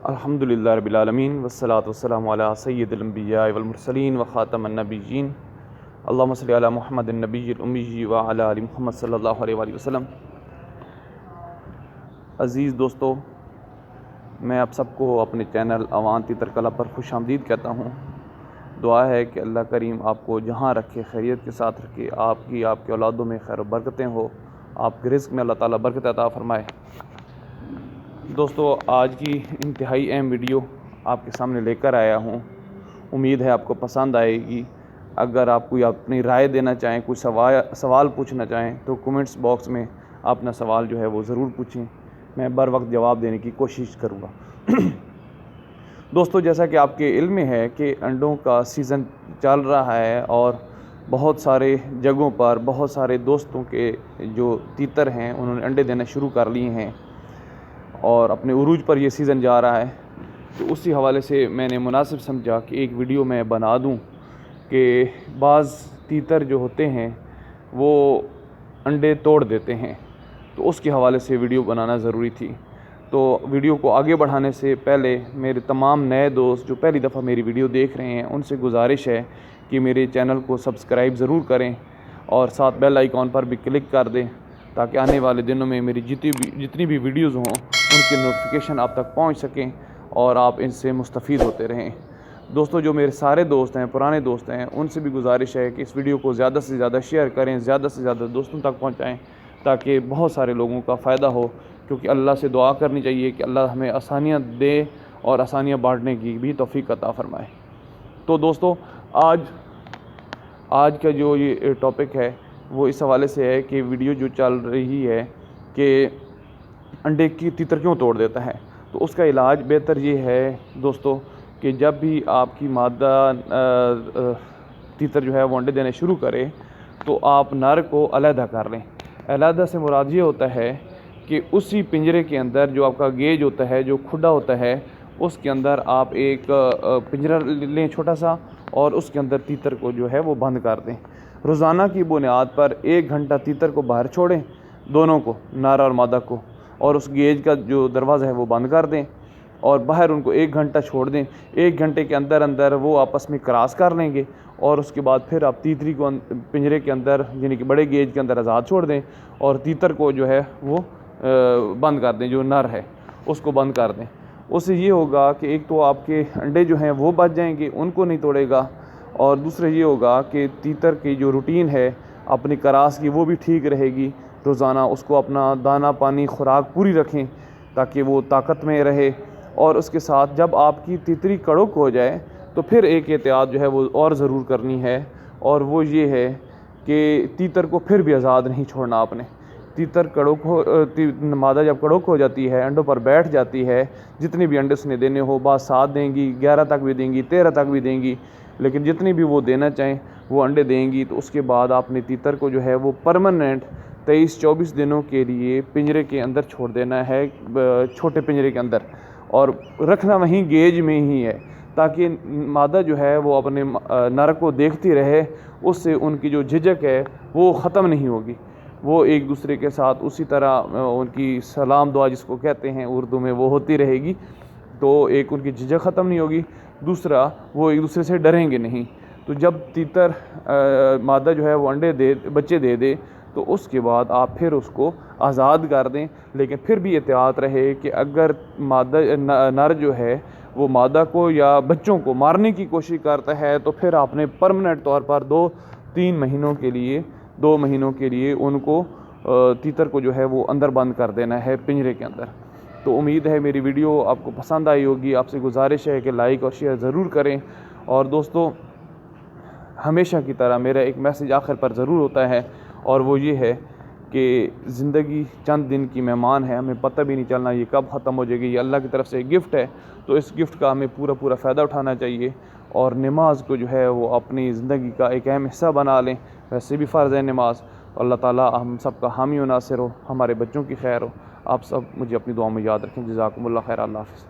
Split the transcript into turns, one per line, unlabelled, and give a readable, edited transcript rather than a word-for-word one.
الحمدللہ رب العالمین والصلاة والسلام علی سید الانبیاء والمرسلین وخاتم النبیین اللہم صلی علی محمد النبی الامی وعلی آل محمد صلی اللہ علیہ وآلہ وسلم۔ عزیز دوستو، میں آپ سب کو اپنے چینل اوان تیتر کلا پر خوش آمدید کہتا ہوں۔ دعا ہے کہ اللہ کریم آپ کو جہاں رکھے خیریت کے ساتھ رکھے، آپ کی اولادوں میں خیر و برکتیں ہو، آپ کے رزق میں اللہ تعالیٰ برکت عطا فرمائے۔ دوستو، آج کی انتہائی اہم ویڈیو آپ کے سامنے لے کر آیا ہوں، امید ہے آپ کو پسند آئے گی۔ اگر آپ کوئی اپنی رائے دینا چاہیں، کوئی سوال پوچھنا چاہیں تو کومنٹس باکس میں اپنا سوال جو ہے وہ ضرور پوچھیں، میں بر وقت جواب دینے کی کوشش کروں گا۔ دوستو، جیسا کہ آپ کے علم میں ہے کہ انڈوں کا سیزن چل رہا ہے اور بہت سارے جگہوں پر بہت سارے دوستوں کے جو تیتر ہیں انہوں نے انڈے دینا شروع کر لیے ہیں اور اپنے عروج پر یہ سیزن جا رہا ہے، تو اسی حوالے سے میں نے مناسب سمجھا کہ ایک ویڈیو میں بنا دوں کہ بعض تیتر جو ہوتے ہیں وہ انڈے توڑ دیتے ہیں، تو اس کے حوالے سے ویڈیو بنانا ضروری تھی۔ تو ویڈیو کو آگے بڑھانے سے پہلے میرے تمام نئے دوست جو پہلی دفعہ میری ویڈیو دیکھ رہے ہیں ان سے گزارش ہے کہ میرے چینل کو سبسکرائب ضرور کریں اور ساتھ بیل آئیکن پر بھی کلک کر دیں تاکہ آنے والے دنوں میں میری جتنی بھی ویڈیوز ہوں ان کے نوٹیفیکیشن آپ تک پہنچ سکیں اور آپ ان سے مستفید ہوتے رہیں۔ دوستو، جو میرے سارے دوست ہیں، پرانے دوست ہیں، ان سے بھی گزارش ہے کہ اس ویڈیو کو زیادہ سے زیادہ شیئر کریں، زیادہ سے زیادہ دوستوں تک پہنچائیں تاکہ بہت سارے لوگوں کا فائدہ ہو، کیونکہ اللہ سے دعا کرنی چاہیے کہ اللہ ہمیں آسانیاں دے اور آسانیاں بانٹنے کی بھی توفیق عطا فرمائے۔ تو دوستو، آج کا جو یہ ٹاپک ہے وہ اس حوالے سے ہے کہ ویڈیو جو چل رہی ہے کہ انڈے کی تیتر کیوں توڑ دیتا ہے، تو اس کا علاج بہتر یہ ہے دوستو کہ جب بھی آپ کی مادہ تیتر جو ہے وہ انڈے دینے شروع کرے تو آپ نر کو علیحدہ کر لیں۔ علیحدہ سے مراد یہ ہوتا ہے کہ اسی پنجرے کے اندر جو آپ کا گیج ہوتا ہے، جو کھڈا ہوتا ہے، اس کے اندر آپ ایک پنجرہ لیں چھوٹا سا اور اس کے اندر تیتر کو جو ہے وہ بند کر دیں۔ روزانہ کی بنیاد پر 1 گھنٹہ تیتر کو باہر چھوڑیں، دونوں کو، نر اور مادہ کو، اور اس گیج کا جو دروازہ ہے وہ بند کر دیں اور باہر ان کو 1 گھنٹہ چھوڑ دیں۔ 1 گھنٹے کے اندر وہ آپس میں کراس کر لیں گے اور اس کے بعد پھر آپ تیتری کو پنجرے کے اندر یعنی کہ بڑے گیج کے اندر آزاد چھوڑ دیں اور تیتر کو جو ہے وہ بند کر دیں، جو نر ہے اس کو بند کر دیں۔ اس سے یہ ہوگا کہ ایک تو آپ کے انڈے جو ہیں وہ بچ جائیں گے، ان کو نہیں توڑے گا، اور دوسرا یہ ہوگا کہ تیتر کی جو روٹین ہے اپنی کراس کی وہ بھی ٹھیک رہے گی۔ روزانہ اس کو اپنا دانہ پانی خوراک پوری رکھیں تاکہ وہ طاقت میں رہے، اور اس کے ساتھ جب آپ کی تیتری کڑک ہو جائے تو پھر ایک احتیاط جو ہے وہ اور ضرور کرنی ہے، اور وہ یہ ہے کہ تیتر کو پھر بھی آزاد نہیں چھوڑنا آپ نے۔ تیتر مادہ جب کڑک ہو جاتی ہے، انڈوں پر بیٹھ جاتی ہے، جتنے بھی انڈے اس نے دینے ہو، بعض 7 دیں گی، 11 تک بھی دیں گی، 13 تک بھی دیں گی، لیکن جتنی بھی وہ دینا چاہیں وہ انڈے دیں گی، تو اس کے بعد آپ نے تیتر کو جو ہے وہ پرماننٹ 23-24 دنوں کے لیے پنجرے کے اندر چھوڑ دینا ہے، چھوٹے پنجرے کے اندر، اور رکھنا وہیں گیج میں ہی ہے تاکہ مادہ جو ہے وہ اپنے نر کو دیکھتی رہے، اس سے ان کی جو جھجک ہے وہ ختم نہیں ہوگی، وہ ایک دوسرے کے ساتھ اسی طرح ان کی سلام دعا جس کو کہتے ہیں اردو میں وہ ہوتی رہے گی، تو ایک ان کی جھجک ختم نہیں ہوگی، دوسرا وہ ایک دوسرے سے ڈریں گے نہیں۔ تو جب تیتر مادہ جو ہے وہ بچے دے دے تو اس کے بعد آپ پھر اس کو آزاد کر دیں، لیکن پھر بھی احتیاط رہے کہ اگر نر جو ہے وہ مادہ کو یا بچوں کو مارنے کی کوشش کرتا ہے تو پھر آپ نے پرماننٹ طور پر 2 مہینوں کے لیے ان کو تیتر کو جو ہے وہ اندر بند کر دینا ہے پنجرے کے اندر۔ تو امید ہے میری ویڈیو آپ کو پسند آئی ہوگی، آپ سے گزارش ہے کہ لائک اور شیئر ضرور کریں، اور دوستو ہمیشہ کی طرح میرا ایک میسیج آخر پر ضرور ہوتا ہے، اور وہ یہ ہے کہ زندگی چند دن کی مہمان ہے، ہمیں پتہ بھی نہیں چلنا یہ کب ختم ہو جائے گی، یہ اللہ کی طرف سے ایک گفٹ ہے، تو اس گفٹ کا ہمیں پورا فائدہ اٹھانا چاہیے، اور نماز کو جو ہے وہ اپنی زندگی کا ایک اہم حصہ بنا لیں، ویسے بھی فرض ہے نماز۔ اللہ تعالیٰ ہم سب کا حامی و ناصر ہو، ہمارے بچوں کی خیر ہو۔ آپ سب مجھے اپنی دعاؤں میں یاد رکھیں۔ جزاکم اللہ خیر۔ اللہ حافظ۔